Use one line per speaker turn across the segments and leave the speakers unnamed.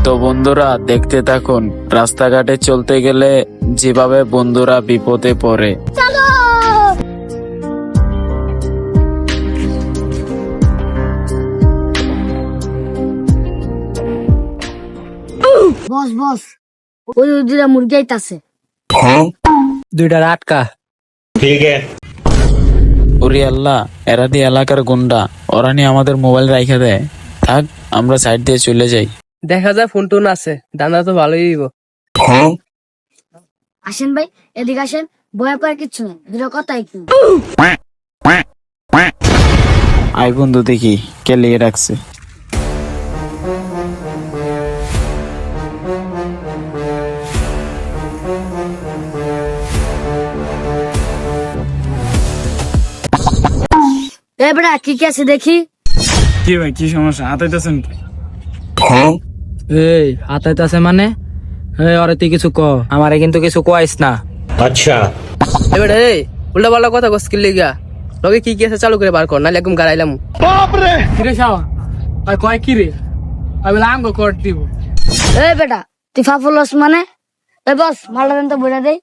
তো বন্ধুরা দেখতে থাকুন রাস্তাঘাটে চলতে গেলে যেভাবে বন্ধুরা বিপদে পড়ে।
বস বস ওই দুইটা মুরগি আইতাছে।
দুইটা আটকা।
ওরে আল্লাহ, এরা দিয়ে এলাকার গুন্ডা, ওরা নিয়ে আমাদের মোবাইল রাইখা দেয়। থাক, আমরা সাইড দিয়ে চলে যাই।
দেখা যায় ফোন টোন আছে, দান্দা তো ভালোই দিব।
আসেন ভাই, এদিকে আসেন, বয়া পায় কিচ্ছু নেই, দুটো কথাই কি।
আই বন্ধু দেখি কে লিয়ে রাখছে।
এ বেটা কি কি আছে দেখি।
কি ভাই, কি সমস্যা? হাতাইতেছেন?
এই হাতাইতে আছে মানে? এই ওরে তুই কিছু ক, আমারে কিন্তু কিছু কইস না।
আচ্ছা
এবারে এই উল্টা পাল্টা কথা কস কি লিগা? লগে কি কি আছে চালু করে বার কর, নালে একদম গাড়াইলাম।
কিরে শাওয়া আর কয় কি রে আমি আঙ্গ কর দিব।
এ বেটা তুই ফাফুলস মানে? এ বস মালটা দেন তো বইটা দেই।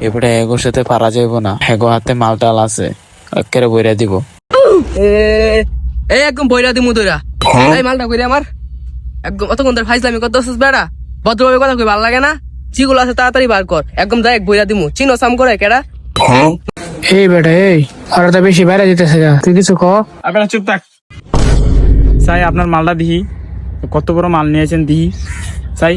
এবারে এগোর সাথে পারা যাইব না, এগো হাতে মালটাল আছে, একেবারে বইরা দিব।
এই একদম বইরা দিমু তোরা। এই মালটা কইরে আমার একদম অতক্ষণ ধরে ফাইজলামি করতেছিস বেড়া, ভদ্রভাবে কথা কই ভালো লাগে না? যেগুলো আছে তাড়াতাড়ি বার কর, একদম ডাইরেক্ট বইরা দিমু। চিনো সাম করে কেডা?
এই বেটা এই আর তো বেশি বাইরে দিতেছে গা, তুই কিছু ক।
আপনারা চুপ থাক। সাই আপনার মালটা দিহি, কত বড় মাল নিয়েছেন দিহি। সাই